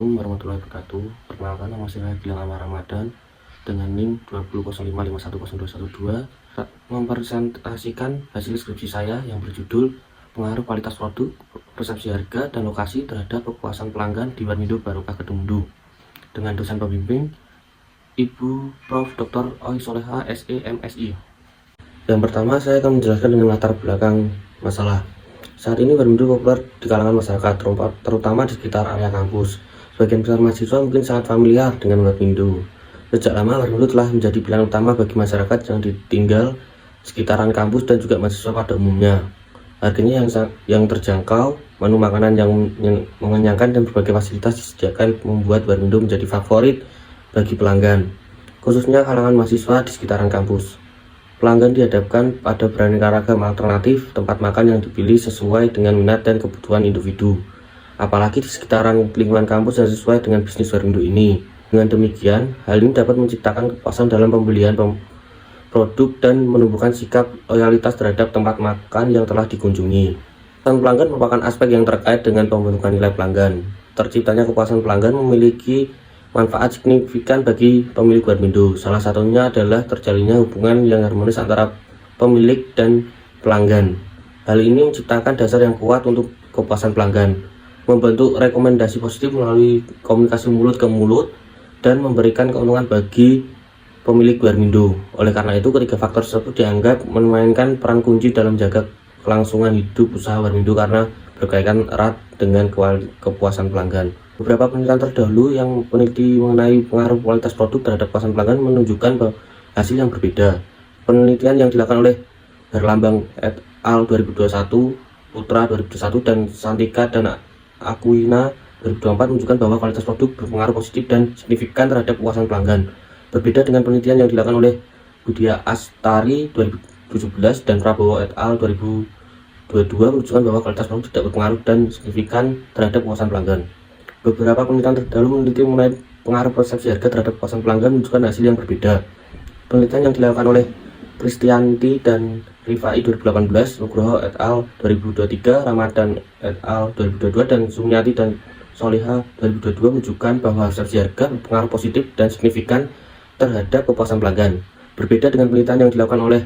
Warahmatullahi wabarakatuh. Perkenalkan, nama saya Gilang Amar Ramadan dengan NIM 2005510212 mempresentasikan hasil skripsi saya yang berjudul Pengaruh Kualitas Produk, Persepsi Harga, dan Lokasi terhadap Kepuasan Pelanggan di Warmindo Barokah Kedungmundu dengan dosen pembimbing Ibu Prof. Dr. Oi Soleha SE MSI. Yang pertama, saya akan menjelaskan dengan latar belakang masalah. Saat ini Warmindo populer di kalangan masyarakat, terutama di sekitar area kampus. Sebagian besar mahasiswa mungkin sangat familiar dengan Warmindo. Sejak lama, Warmindo telah menjadi pilihan utama bagi masyarakat yang ditinggal sekitaran kampus dan juga mahasiswa pada umumnya. Harganya yang terjangkau, menu makanan yang mengenyangkan, dan berbagai fasilitas disediakan membuat Warmindo menjadi favorit bagi pelanggan, khususnya kalangan mahasiswa di sekitaran kampus. Pelanggan dihadapkan pada beraneka ragam alternatif tempat makan yang dipilih sesuai dengan minat dan kebutuhan individu. Apalagi di sekitaran lingkungan kampus yang sesuai dengan bisnis Warmindo ini. Dengan demikian, hal ini dapat menciptakan kepuasan dalam pembelian produk dan menumbuhkan sikap loyalitas terhadap tempat makan yang telah dikunjungi. Kepuasan pelanggan merupakan aspek yang terkait dengan pembentukan nilai pelanggan. Terciptanya kepuasan pelanggan memiliki manfaat signifikan bagi pemilik Warmindo. Salah satunya adalah terjalinnya hubungan yang harmonis antara pemilik dan pelanggan. Hal ini menciptakan dasar yang kuat untuk kepuasan pelanggan, membentuk rekomendasi positif melalui komunikasi mulut ke mulut, dan memberikan keuntungan bagi pemilik Warmindo. Oleh karena itu, ketiga faktor tersebut dianggap memainkan peran kunci dalam menjaga kelangsungan hidup usaha Warmindo karena berkaitan erat dengan kepuasan pelanggan. Beberapa penelitian terdahulu yang meneliti mengenai pengaruh kualitas produk terhadap kepuasan pelanggan menunjukkan hasil yang berbeda. Penelitian yang dilakukan oleh Herlambang et al. 2021, Putra 2021, dan Santika dan Aquina 2024 menunjukkan bahwa kualitas produk berpengaruh positif dan signifikan terhadap kepuasan pelanggan. Berbeda dengan penelitian yang dilakukan oleh Budia Astari 2017 dan Prabowo et al. 2022 menunjukkan bahwa kualitas produk tidak berpengaruh dan signifikan terhadap kepuasan pelanggan. Beberapa penelitian terdahulu meneliti mengenai pengaruh persepsi harga terhadap kepuasan pelanggan menunjukkan hasil yang berbeda. Penelitian yang dilakukan oleh Kristianti dan Rifai 2018, Nugroho et al. 2023, Ramadan et al. 2022, dan Sumiati dan Soleha 2022 menunjukkan bahwa persepsi harga berpengaruh positif dan signifikan terhadap kepuasan pelanggan. Berbeda dengan penelitian yang dilakukan oleh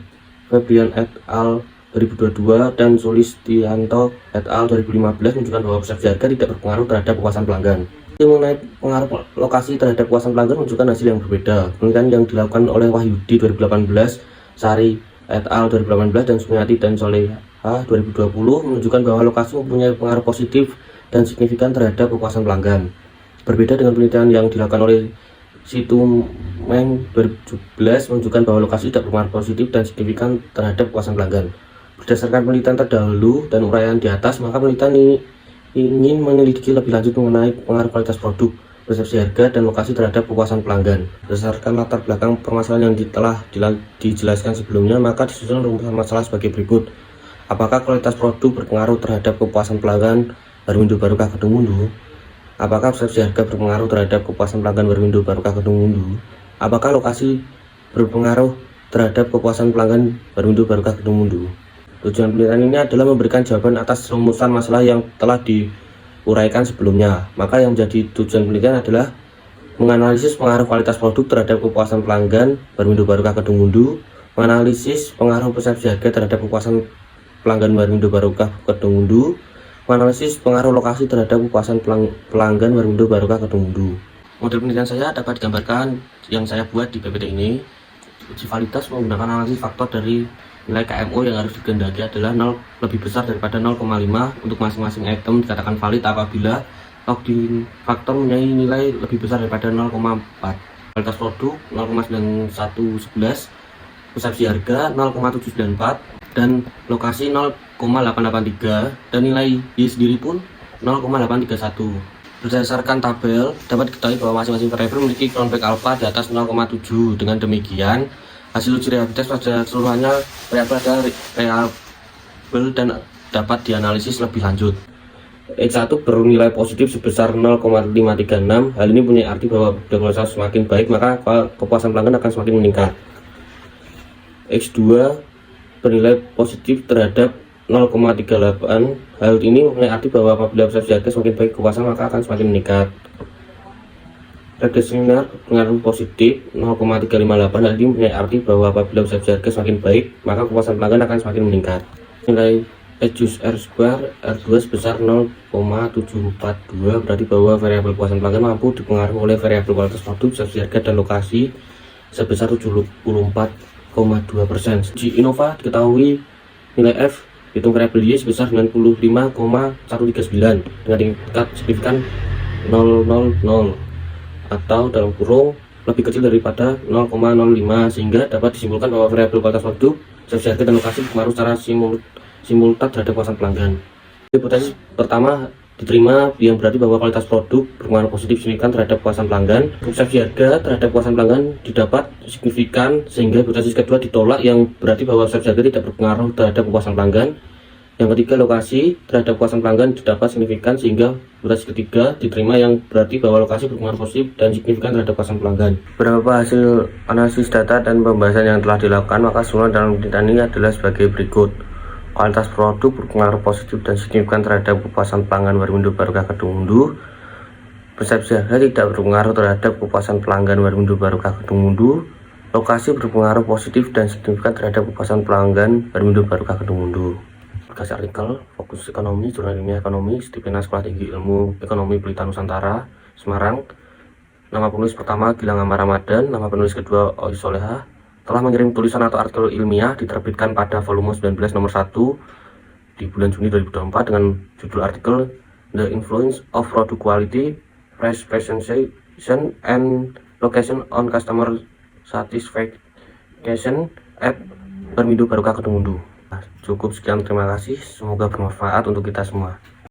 Febrian et al. 2022 dan Sulistianto et al. 2015 menunjukkan bahwa persepsi harga tidak berpengaruh terhadap kepuasan pelanggan. Mengenai pengaruh lokasi terhadap kepuasan pelanggan menunjukkan hasil yang berbeda. Penelitian yang dilakukan oleh Wahyudi 2018, Sari et al. 2018, dan Sumiati dan Soleha 2020 menunjukkan bahwa lokasi mempunyai pengaruh positif dan signifikan terhadap kepuasan pelanggan. Berbeda dengan penelitian yang dilakukan oleh Situmeng 2017 menunjukkan bahwa lokasi tidak berpengaruh positif dan signifikan terhadap kepuasan pelanggan. Berdasarkan penelitian terdahulu dan uraian di atas, maka penelitian ini ingin menyelidiki lebih lanjut mengenai pengaruh kualitas produk, persepsi harga, dan lokasi terhadap kepuasan pelanggan. Berdasarkan latar belakang permasalahan yang telah dijelaskan sebelumnya, maka disusun rumusan masalah sebagai berikut. Apakah kualitas produk berpengaruh terhadap kepuasan pelanggan Warmindo Barokah Kedungmundu? Apakah persepsi harga berpengaruh terhadap kepuasan pelanggan Warmindo Barokah Kedungmundu? Apakah lokasi berpengaruh terhadap kepuasan pelanggan Warmindo Barokah Kedungmundu? Tujuan penelitian ini adalah memberikan jawaban atas rumusan masalah yang telah diuraikan sebelumnya. Maka yang menjadi tujuan penelitian adalah menganalisis pengaruh kualitas produk terhadap kepuasan pelanggan Warmindo Barokah Kedungmundu, menganalisis pengaruh persepsi harga terhadap kepuasan pelanggan Warmindo Barokah Kedungmundu, menganalisis pengaruh lokasi terhadap kepuasan pelanggan Warmindo Barokah Kedungmundu. Model penelitian saya dapat digambarkan yang saya buat di PPT ini. Uji validitas menggunakan analisis faktor dari nilai KMO yang harus dikehendaki adalah 0 lebih besar daripada 0,5 untuk masing-masing item dikatakan valid apabila loading faktor mempunyai nilai lebih besar daripada 0,4. Kualitas produk 0,9111, persepsi harga 0,794, dan lokasi 0,883, dan nilai Y sendiri pun 0,831. Berdasarkan tabel, dapat diketahui bahwa masing-masing variabel memiliki cronback alpha di atas 0,7. Dengan demikian, hasil uji reliabilitas pada keseluruhannya variabel adalah reliable dan dapat dianalisis lebih lanjut. X1 bernilai positif sebesar 0,536. Hal ini punya arti bahwa kualitas semakin baik, maka kepuasan pelanggan akan semakin meningkat. X2 bernilai positif terhadap 0,38. Hal ini mempunyai arti bahwa apabila persepsi harga semakin baik kepuasan maka akan semakin meningkat. Redaksinya pengaruh positif 0,358. Hal ini mempunyai arti bahwa apabila persepsi harga semakin baik, maka kepuasan pelanggan akan semakin meningkat. Nilai Ejus R square R2 sebesar 0,742 berarti bahwa variabel kepuasan pelanggan mampu dipengaruhi oleh variabel kualitas produk, persepsi harga, dan lokasi sebesar 74,2%. Di Innova diketahui nilai F hitung variabel Y sebesar 95,139 dengan tingkat signifikan 000 atau dalam kurung lebih kecil daripada 0,05, sehingga dapat disimpulkan bahwa variabel kualitas produk, persepsi harga, dan lokasi berpengaruh secara simultan terhadap kepuasan pelanggan. Hipotesis pertama diterima yang berarti bahwa kualitas produk berpengaruh positif signifikan terhadap kepuasan pelanggan. Persepsi harga terhadap kepuasan pelanggan didapat signifikan, sehingga hipotesis kedua ditolak yang berarti bahwa persepsi harga tidak berpengaruh terhadap kepuasan pelanggan. Yang ketiga, lokasi terhadap kepuasan pelanggan didapat signifikan, sehingga hipotesis ketiga diterima yang berarti bahwa lokasi berpengaruh positif dan signifikan terhadap kepuasan pelanggan. Beberapa hasil analisis data dan pembahasan yang telah dilakukan, maka kesimpulan dalam penelitian ini adalah sebagai berikut. Kualitas produk berpengaruh positif dan signifikan terhadap kepuasan pelanggan Warmindo Barokah Kedungmundu. Persepsi harga tidak berpengaruh terhadap kepuasan pelanggan Warmindo Barokah Kedungmundu. Lokasi berpengaruh positif dan signifikan terhadap kepuasan pelanggan Warmindo Barokah Kedungmundu. Kasih artikel Fokus Ekonomi, Jurnal Ilmiah Ekonomi, Disiplin Sekolah Tinggi Ilmu Ekonomi Pelita Nusantara, Semarang. Nama penulis pertama Gilang Amar Ramadan, nama penulis kedua Oi Soleha. Telah mengirim tulisan atau artikel ilmiah diterbitkan pada volume 19 nomor 1 di bulan Juni 2024 dengan judul artikel The Influence of Product Quality, Price Presentation and Location on Customer Satisfaction at Warmindo Barokah Kedungmundu. Cukup sekian, terima kasih, semoga bermanfaat untuk kita semua.